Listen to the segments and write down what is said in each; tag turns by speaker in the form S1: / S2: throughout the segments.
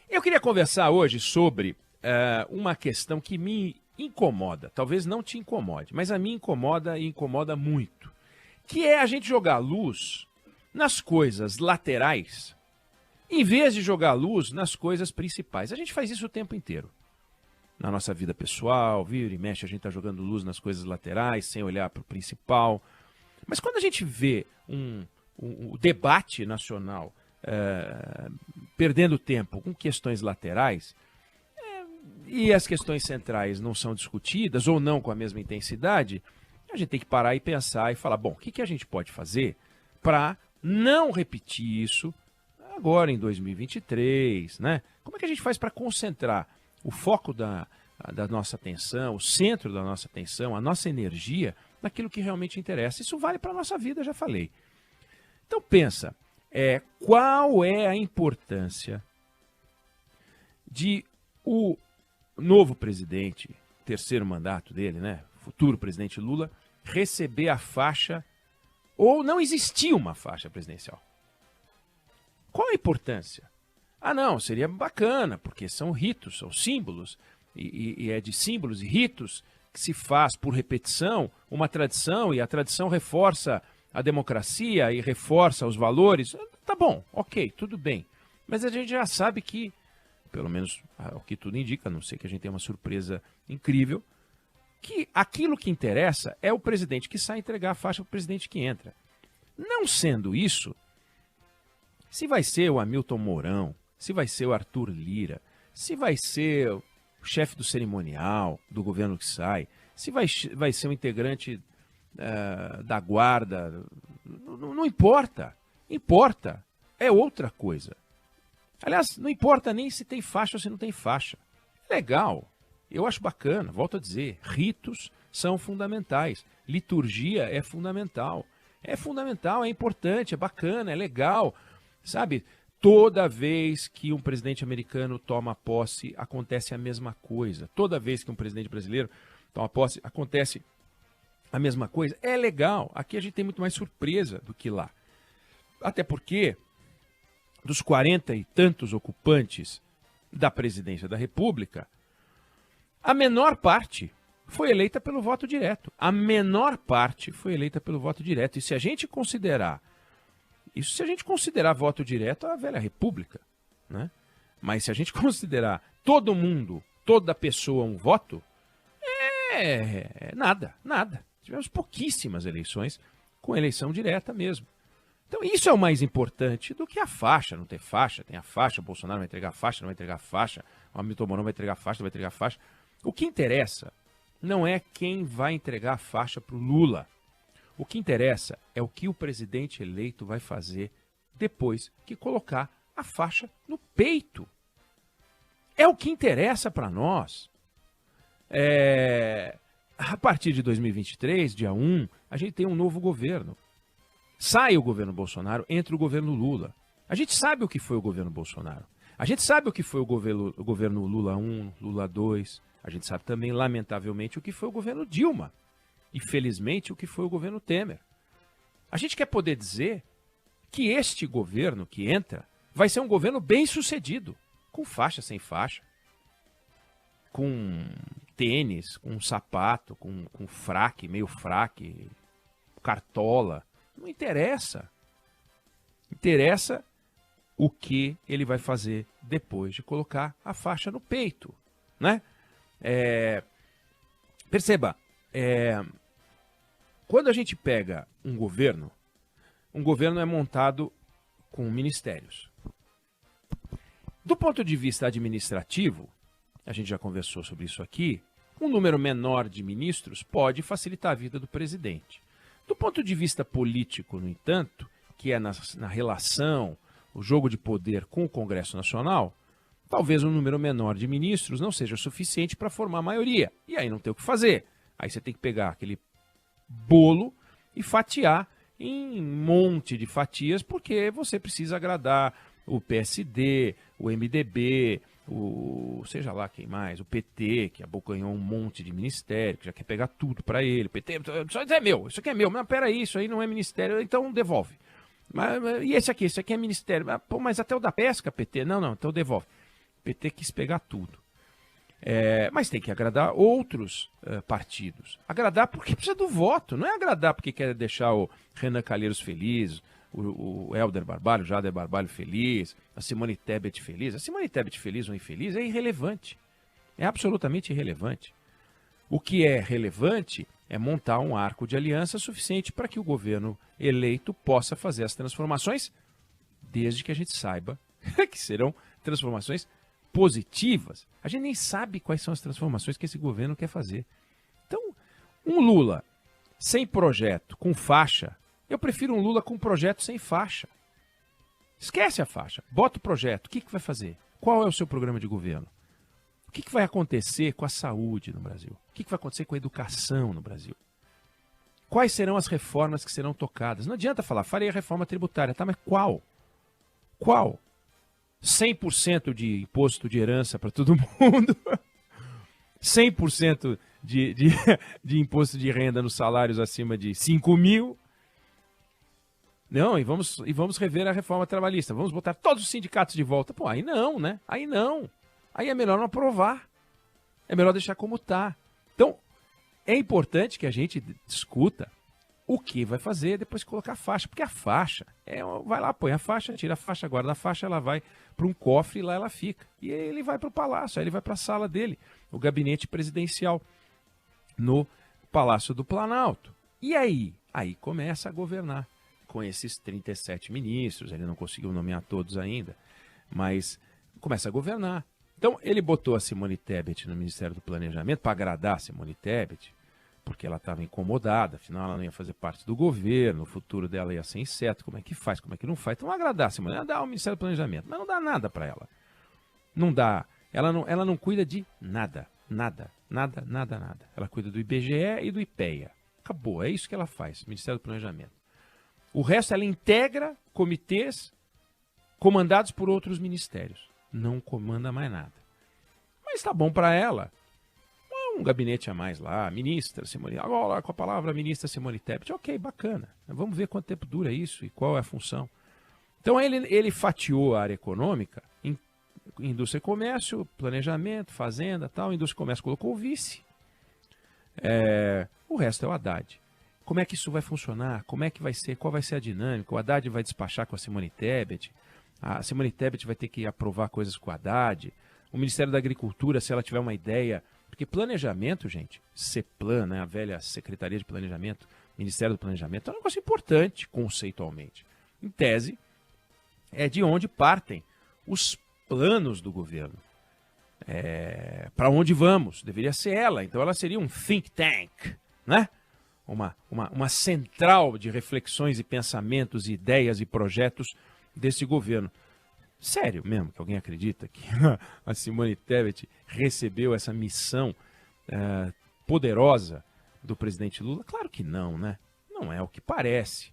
S1: Eu queria conversar hoje sobre uma questão que me incomoda. Talvez não te incomode, mas a mim incomoda e incomoda muito. Que é a gente jogar luz nas coisas laterais, em vez de jogar luz nas coisas principais. A gente faz isso o tempo inteiro. Na nossa vida pessoal, vira e mexe, a gente está jogando luz nas coisas laterais, sem olhar para o principal. Mas quando a gente vê o debate nacional perdendo tempo com questões laterais, e as questões centrais não são discutidas, ou não com a mesma intensidade, a gente tem que parar e pensar e falar, bom, o que a gente pode fazer para não repetir isso agora em 2023, né? Como é que a gente faz para concentrar o foco da nossa atenção, o centro da nossa atenção, a nossa energia naquilo que realmente interessa? Isso vale para a nossa vida, já falei. Então pensa, qual é a importância de o novo presidente, terceiro mandato dele, né, futuro presidente Lula, receber a faixa, ou não existir uma faixa presidencial? Qual a importância? Ah, não, seria bacana, porque são ritos, são símbolos, e é de símbolos e ritos que se faz por repetição uma tradição, e a tradição reforça a democracia e reforça os valores. Tá bom, ok, tudo bem. Mas a gente já sabe que, pelo menos o que tudo indica, a não ser que a gente tenha uma surpresa incrível, que aquilo que interessa é o presidente que sai entregar a faixa para o presidente que entra. Não sendo isso, se vai ser o Hamilton Mourão, se vai ser o Arthur Lira, se vai ser o chefe do cerimonial do governo que sai, se vai ser um integrante da guarda, não importa. Importa, é outra coisa. Aliás, não importa nem se tem faixa ou se não tem faixa. É legal, eu acho bacana, volto a dizer, ritos são fundamentais, liturgia é fundamental. É fundamental, é importante, é bacana, é legal, sabe? Toda vez que um presidente americano toma posse, acontece a mesma coisa. Toda vez que um presidente brasileiro toma posse, acontece a mesma coisa. É legal. Aqui a gente tem muito mais surpresa do que lá. Até porque, dos 40 e tantos ocupantes da presidência da República, a menor parte foi eleita pelo voto direto. A menor parte foi eleita pelo voto direto. E se a gente considerar voto direto, a velha República, né? Mas se a gente considerar todo mundo, toda pessoa um voto, nada. Tivemos pouquíssimas eleições com eleição direta mesmo. Então isso é o mais importante do que a faixa, não ter faixa, tem a faixa, o Bolsonaro vai entregar a faixa, não vai entregar a faixa, o Hamilton Mourão vai entregar a faixa, não vai entregar a faixa. O que interessa não é quem vai entregar a faixa para o Lula. O que interessa é o que o presidente eleito vai fazer depois que colocar a faixa no peito. É o que interessa para nós. A partir de 2023, dia 1, a gente tem um novo governo. Sai o governo Bolsonaro, entra o governo Lula. A gente sabe o que foi o governo Bolsonaro. A gente sabe o que foi o governo Lula 1, Lula 2. A gente sabe também, lamentavelmente, o que foi o governo Dilma. E, felizmente, o que foi o governo Temer. A gente quer poder dizer que este governo que entra vai ser um governo bem-sucedido, com faixa, sem faixa, com tênis, com sapato, com fraque, meio fraque, cartola. Não interessa. Interessa o que ele vai fazer depois de colocar a faixa no peito, né? Perceba, quando a gente pega um governo é montado com ministérios. Do ponto de vista administrativo, a gente já conversou sobre isso aqui, um número menor de ministros pode facilitar a vida do presidente. Do ponto de vista político, no entanto, que é na relação, o jogo de poder com o Congresso Nacional, talvez um número menor de ministros não seja suficiente para formar maioria. E aí não tem o que fazer. Aí você tem que pegar aquele bolo e fatiar em um monte de fatias, porque você precisa agradar o PSD, o MDB, seja lá quem mais, o PT, que abocanhou um monte de ministério, que já quer pegar tudo para ele. O PT, isso é meu, isso aqui é meu. Mas peraí, isso aí não é ministério, então devolve. E esse aqui é ministério. Mas até o da pesca, PT, não, então devolve. PT quis pegar tudo. Mas tem que agradar outros partidos. Agradar porque precisa do voto, não é agradar porque quer deixar o Renan Calheiros feliz, o Helder Barbalho, o Jader Barbalho feliz, a Simone Tebet feliz. A Simone Tebet feliz ou infeliz é irrelevante. É absolutamente irrelevante. O que é relevante é montar um arco de aliança suficiente para que o governo eleito possa fazer as transformações, desde que a gente saiba que serão transformações positivas. A gente nem sabe quais são as transformações que esse governo quer fazer. Então, um Lula sem projeto, com faixa, eu prefiro um Lula com projeto sem faixa. Esquece a faixa, bota o projeto, o que vai fazer? Qual é o seu programa de governo? O que vai acontecer com a saúde no Brasil? O que vai acontecer com a educação no Brasil? Quais serão as reformas que serão tocadas? Não adianta falar, farei a reforma tributária, tá? Mas qual? Qual? 100% de imposto de herança para todo mundo? 100% de imposto de renda nos salários acima de 5 mil? Não, e vamos rever a reforma trabalhista. Vamos botar todos os sindicatos de volta. Pô, aí não, né? Aí não. Aí é melhor não aprovar. É melhor deixar como está. Então, é importante que a gente discuta o que vai fazer depois de colocar a faixa. Porque a faixa, vai lá, põe a faixa, tira a faixa, guarda a faixa, ela vai para um cofre e lá ela fica. E aí ele vai para o palácio, aí ele vai para a sala dele, o gabinete presidencial, no Palácio do Planalto. E aí? Aí começa a governar com esses 37 ministros. Ele não conseguiu nomear todos ainda, mas começa a governar. Então, ele botou a Simone Tebet no Ministério do Planejamento para agradar a Simone Tebet, porque ela estava incomodada, afinal ela não ia fazer parte do governo, o futuro dela ia ser incerto, como é que faz, como é que não faz. Então, agradar a Simone, ela dá o Ministério do Planejamento, mas não dá nada para ela. Não dá, ela não cuida de nada, nada. Ela cuida do IBGE e do IPEA. Acabou, é isso que ela faz, Ministério do Planejamento. O resto, ela integra comitês comandados por outros ministérios. Não comanda mais nada. Mas tá bom para ela. Um gabinete a mais lá, ministra Simone, agora com a palavra ministra Simone Tebet, ok, bacana. Vamos ver quanto tempo dura isso e qual é a função. Então ele fatiou a área econômica em indústria e comércio, planejamento, fazenda, tal. Indústria e comércio colocou o vice. O resto é o Haddad. Como é que isso vai funcionar? Como é que vai ser? Qual vai ser a dinâmica? O Haddad vai despachar com a Simone Tebet. A Simone Tebet vai ter que aprovar coisas com o Haddad. O Ministério da Agricultura, se ela tiver uma ideia... Porque planejamento, gente, CEPLAN, né, a velha Secretaria de Planejamento, Ministério do Planejamento, é um negócio importante conceitualmente. Em tese, é de onde partem os planos do governo. Para onde vamos? Deveria ser ela. Então ela seria um think tank, né? Uma central de reflexões e pensamentos, ideias e projetos desse governo. Sério mesmo que alguém acredita que a Simone Tebet recebeu essa missão poderosa do presidente Lula? Claro que não, né? Não é o que parece.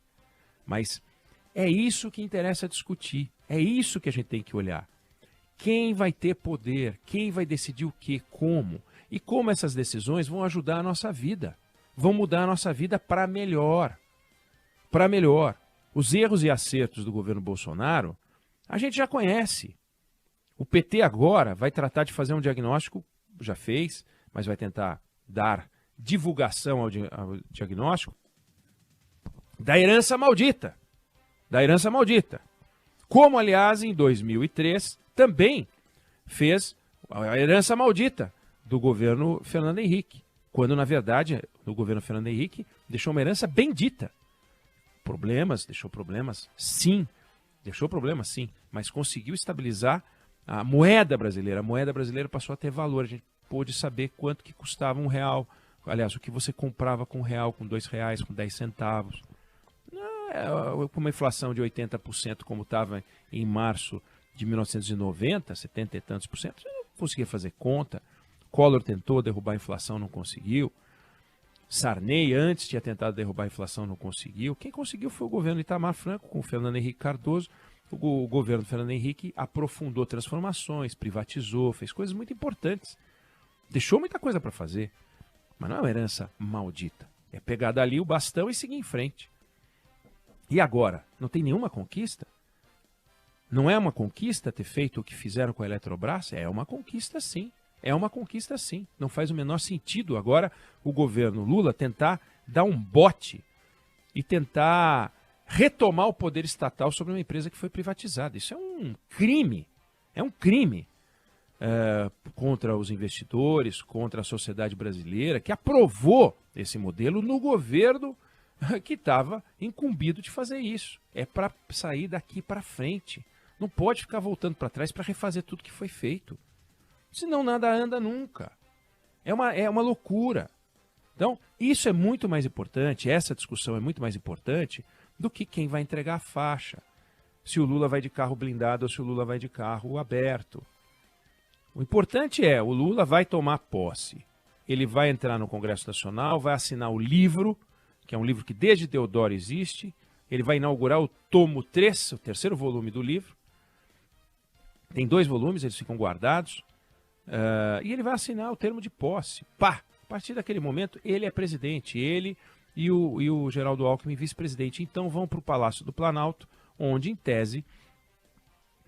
S1: Mas é isso que interessa discutir. É isso que a gente tem que olhar. Quem vai ter poder? Quem vai decidir o quê? Como? E como essas decisões vão ajudar a nossa vida? Vão mudar a nossa vida para melhor. Para melhor. Os erros e acertos do governo Bolsonaro a gente já conhece. O PT agora vai tratar de fazer um diagnóstico, já fez, mas vai tentar dar divulgação ao diagnóstico da herança maldita. Da herança maldita. Como, aliás, em 2003 também fez a herança maldita do governo Fernando Henrique. Quando, na verdade, o governo Fernando Henrique deixou uma herança bendita. Deixou problemas, sim. Deixou problemas, sim, mas conseguiu estabilizar a moeda brasileira. A moeda brasileira passou a ter valor. A gente pôde saber quanto que custava R$1. Aliás, o que você comprava com R$1, com R$2, com 10 centavos. Com uma inflação de 80%, como estava em março de 1990, 70 e tantos por cento, você não conseguia fazer conta. Collor tentou derrubar a inflação, não conseguiu. Sarney antes tinha tentado derrubar a inflação, não conseguiu. Quem conseguiu foi o governo Itamar Franco, com o Fernando Henrique Cardoso. O governo Fernando Henrique aprofundou transformações, privatizou, fez coisas muito importantes. Deixou muita coisa para fazer, mas não é uma herança maldita. É pegar dali o bastão e seguir em frente. E agora? Não tem nenhuma conquista? Não é uma conquista ter feito o que fizeram com a Eletrobras? É uma conquista, sim. É uma conquista, sim. Não faz o menor sentido agora o governo Lula tentar dar um bote e tentar retomar o poder estatal sobre uma empresa que foi privatizada. Isso é um crime. É um crime contra os investidores, contra a sociedade brasileira, que aprovou esse modelo no governo que estava incumbido de fazer isso. É para sair daqui para frente. Não pode ficar voltando para trás para refazer tudo que foi feito. Senão nada anda nunca. É uma loucura. Então, isso é muito mais importante, essa discussão é muito mais importante do que quem vai entregar a faixa. Se o Lula vai de carro blindado ou se o Lula vai de carro aberto. O importante é, o Lula vai tomar posse. Ele vai entrar no Congresso Nacional, vai assinar o livro, que é um livro que desde Deodoro existe. Ele vai inaugurar o tomo 3, o terceiro volume do livro. Tem 2 volumes, eles ficam guardados. E ele vai assinar o termo de posse. Pá! A partir daquele momento, ele é presidente. Ele e o Geraldo Alckmin, vice-presidente. Então vão para o Palácio do Planalto, onde, em tese,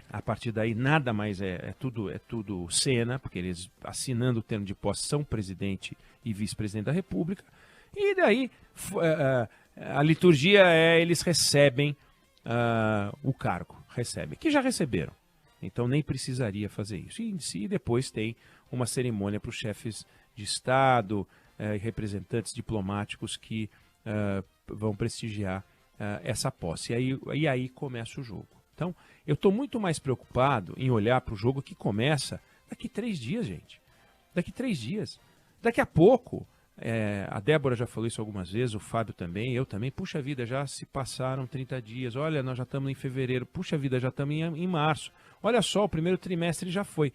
S1: a partir daí nada mais é tudo cena, porque eles, assinando o termo de posse, são presidente e vice-presidente da República. E daí a liturgia eles recebem o cargo. Recebem, que já receberam. Então nem precisaria fazer isso. E em si depois tem uma cerimônia para os chefes de Estado e representantes diplomáticos que vão prestigiar essa posse. E aí começa o jogo. Então eu estou muito mais preocupado em olhar para o jogo que começa daqui 3 dias, gente. Daqui 3 dias. Daqui a pouco, a Débora já falou isso algumas vezes, o Fábio também, eu também. Puxa vida, já se passaram 30 dias. Olha, nós já estamos em fevereiro. Puxa vida, já estamos em março. Olha só, o primeiro trimestre já foi.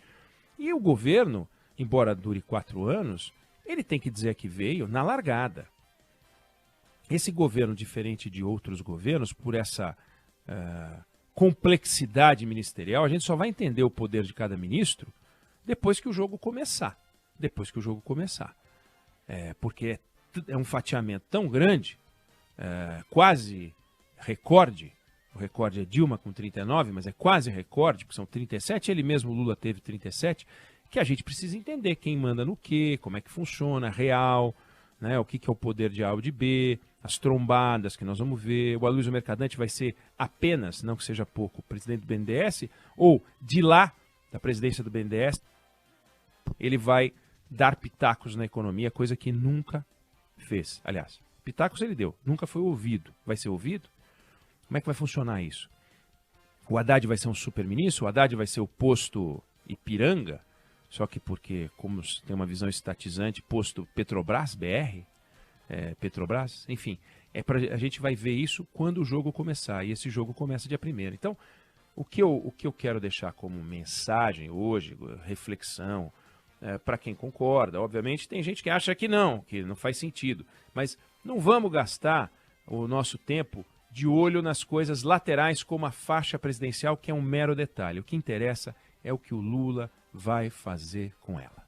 S1: E o governo, embora dure 4 anos, ele tem que dizer que veio na largada. Esse governo, diferente de outros governos, por essa complexidade ministerial, a gente só vai entender o poder de cada ministro depois que o jogo começar. Depois que o jogo começar. Porque é um fatiamento tão grande, quase recorde. O recorde é Dilma com 39, mas é quase recorde, porque são 37, ele mesmo, Lula, teve 37, que a gente precisa entender quem manda no quê, como é que funciona, real, né, o que é o poder de A ou de B, as trombadas que nós vamos ver. O Aloysio Mercadante vai ser apenas, não que seja pouco, presidente do BNDES, ou de lá, da presidência do BNDES, ele vai dar pitacos na economia, coisa que nunca fez. Aliás, pitacos ele deu, nunca foi ouvido. Vai ser ouvido? Como é que vai funcionar isso? O Haddad vai ser um super-ministro? O Haddad vai ser o posto Ipiranga? Só que porque, como tem uma visão estatizante, posto Petrobras, BR, Petrobras, enfim. A gente vai ver isso quando o jogo começar, e esse jogo começa dia 1º. Então, o que eu quero deixar como mensagem hoje, reflexão, para quem concorda, obviamente tem gente que acha que não faz sentido, mas não vamos gastar o nosso tempo de olho nas coisas laterais como a faixa presidencial, que é um mero detalhe. O que interessa é o que o Lula vai fazer com ela.